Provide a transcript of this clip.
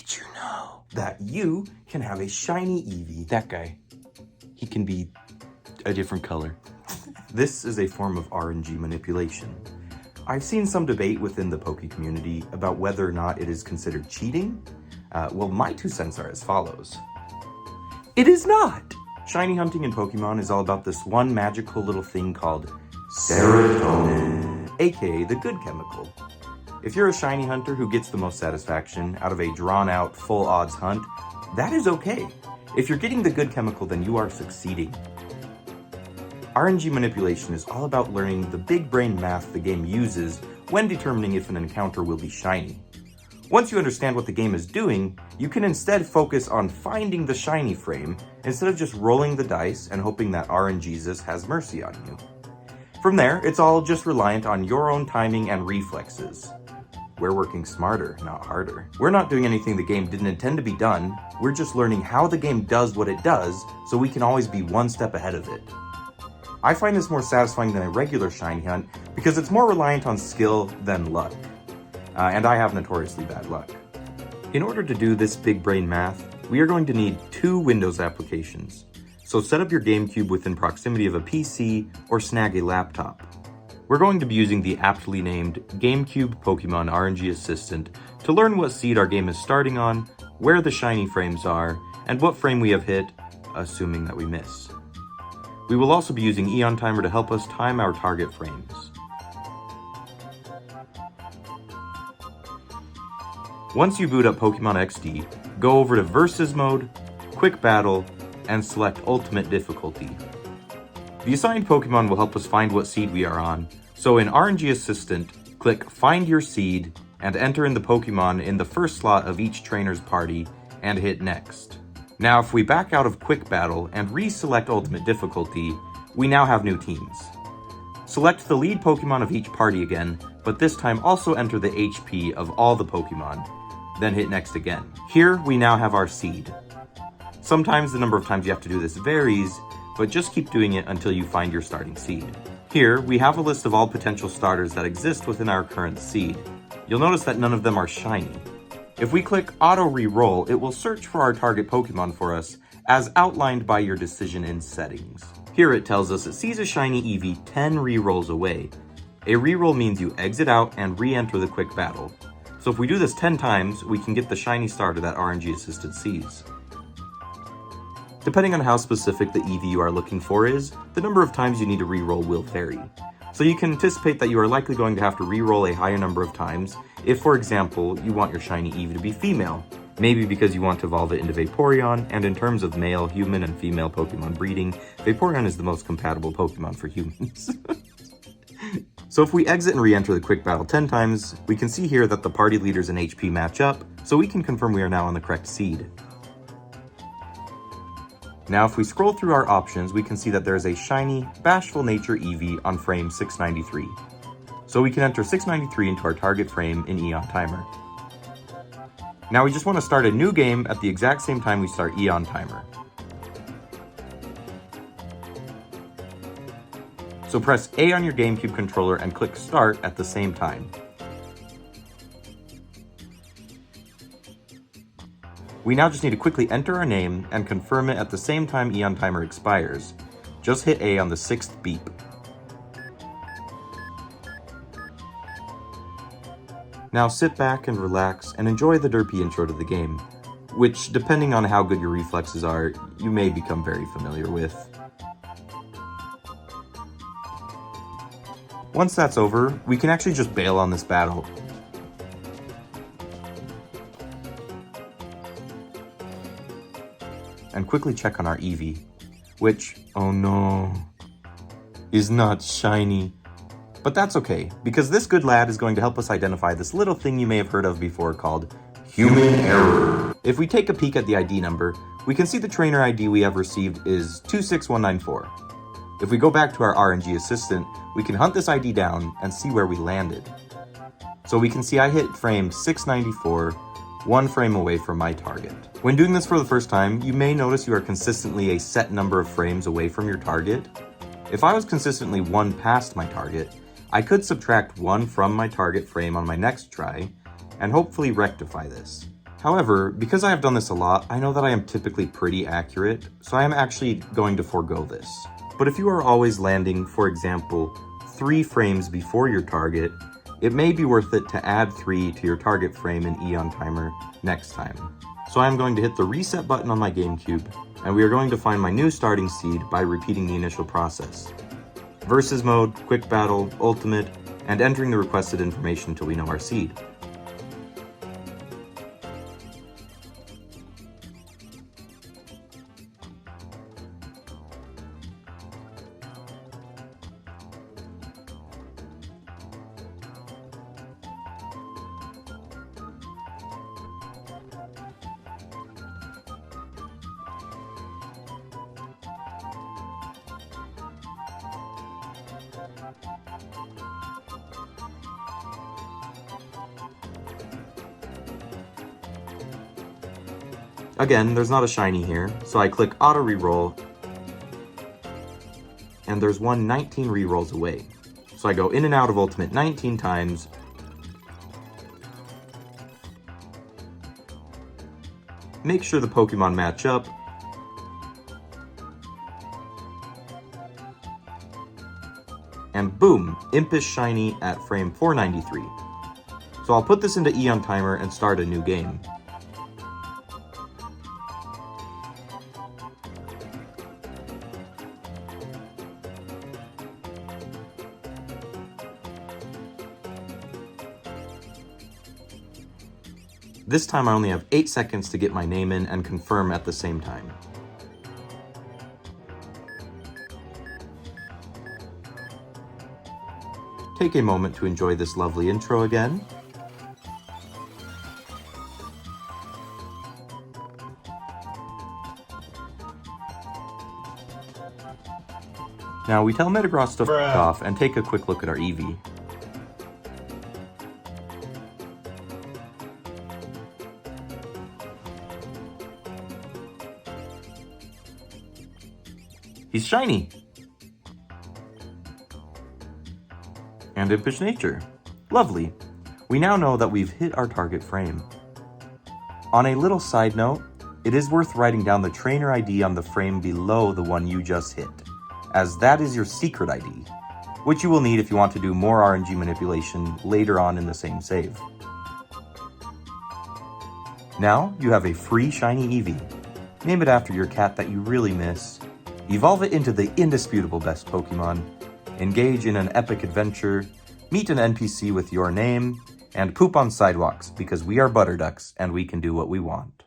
Did you know that you can have a shiny Eevee? That guy, he can be a different color. This is a form of RNG manipulation. I've seen some debate within the Poke community about whether or not it is considered cheating. Well, my 2 cents are as follows. It is not! Shiny hunting in Pokemon is all about this one magical little thing called serotonin, aka the good chemical. If you're a shiny hunter who gets the most satisfaction out of a drawn-out, full-odds hunt, that is okay. If you're getting the good chemical, then you are succeeding. RNG manipulation is all about learning the big brain math the game uses when determining if an encounter will be shiny. Once you understand what the game is doing, you can instead focus on finding the shiny frame instead of just rolling the dice and hoping that RNGesus has mercy on you. From there, it's all just reliant on your own timing and reflexes. We're working smarter, not harder. We're not doing anything the game didn't intend to be done, we're just learning how the game does what it does so we can always be one step ahead of it. I find this more satisfying than a regular shiny hunt because it's more reliant on skill than luck. And I have notoriously bad luck. In order to do this big brain math, we are going to need 2 Windows applications. So set up your GameCube within proximity of a PC or snag a laptop. We're going to be using the aptly named GameCube Pokemon RNG Assistant to learn what seed our game is starting on, where the shiny frames are, and what frame we have hit, assuming that we miss. We will also be using EonTimer to help us time our target frames. Once you boot up Pokemon XD, go over to Versus Mode, Quick Battle, and select Ultimate Difficulty. The assigned Pokemon will help us find what seed we are on, so in RNG Assistant, click Find Your Seed and enter in the Pokemon in the first slot of each trainer's party and hit Next. Now if we back out of Quick Battle and reselect Ultimate Difficulty, we now have new teams. Select the lead Pokemon of each party again, but this time also enter the HP of all the Pokemon, then hit Next again. Here we now have our seed. Sometimes the number of times you have to do this varies, but just keep doing it until you find your starting seed. Here, we have a list of all potential starters that exist within our current seed. You'll notice that none of them are shiny. If we click Auto Reroll, it will search for our target Pokemon for us, as outlined by your decision in Settings. Here it tells us it sees a shiny Eevee 10 rerolls away. A reroll means you exit out and re-enter the quick battle. So if we do this 10 times, we can get the shiny starter that RNG Assistant sees. Depending on how specific the Eevee you are looking for is, the number of times you need to reroll will vary. So you can anticipate that you are likely going to have to reroll a higher number of times if, for example, you want your shiny Eevee to be female. Maybe because you want to evolve it into Vaporeon, and in terms of male, human, and female Pokemon breeding, Vaporeon is the most compatible Pokemon for humans. So if we exit and re-enter the quick battle 10 times, we can see here that the party leaders and HP match up, so we can confirm we are now on the correct seed. Now if we scroll through our options, we can see that there is a shiny, Bashful Nature Eevee on frame 693. So we can enter 693 into our target frame in EonTimer. Now we just want to start a new game at the exact same time we start EonTimer. So press A on your GameCube controller and click Start at the same time. We now just need to quickly enter our name and confirm it at the same time EonTimer expires. Just hit A on the 6th beep. Now sit back and relax and enjoy the derpy intro to the game, which, depending on how good your reflexes are, you may become very familiar with. Once that's over, we can actually just bail on this battle. And quickly check on our Eevee, which, oh no, is not shiny. But that's okay, because this good lad is going to help us identify this little thing you may have heard of before called human error. If we take a peek at the ID number, we can see the trainer ID we have received is 26194. If we go back to our RNG Assistant, we can hunt this ID down and see where we landed. So we can see I hit frame 694, 1 frame away from my target. When doing this for the first time, you may notice you are consistently a set number of frames away from your target. If I was consistently 1 past my target, I could subtract 1 from my target frame on my next try, and hopefully rectify this. However, because I have done this a lot, I know that I am typically pretty accurate, so I am actually going to forego this. But if you are always landing, for example, 3 frames before your target, it may be worth it to add 3 to your target frame in EonTimer next time. So I am going to hit the reset button on my GameCube, and we are going to find my new starting seed by repeating the initial process. Versus mode, quick battle, ultimate, and entering the requested information until we know our seed. Again, there's not a shiny here, so I click auto reroll, and there's one 19 rerolls away. So I go in and out of ultimate 19 times, make sure the Pokemon match up, and boom, Impish shiny at frame 493. So I'll put this into EonTimer and start a new game. This time I only have 8 seconds to get my name in and confirm at the same time. Take a moment to enjoy this lovely intro again. Now we tell Metagross to f*** off and take a quick look at our Eevee. He's shiny! And Impish nature. Lovely. We now know that we've hit our target frame. On a little side note, it is worth writing down the trainer ID on the frame below the one you just hit, as that is your secret ID, which you will need if you want to do more RNG manipulation later on in the same save. Now you have a free shiny Eevee. Name it after your cat that you really miss, evolve it into the indisputable best Pokemon, engage in an epic adventure, meet an NPC with your name, and poop on sidewalks because we are Butterducks and we can do what we want.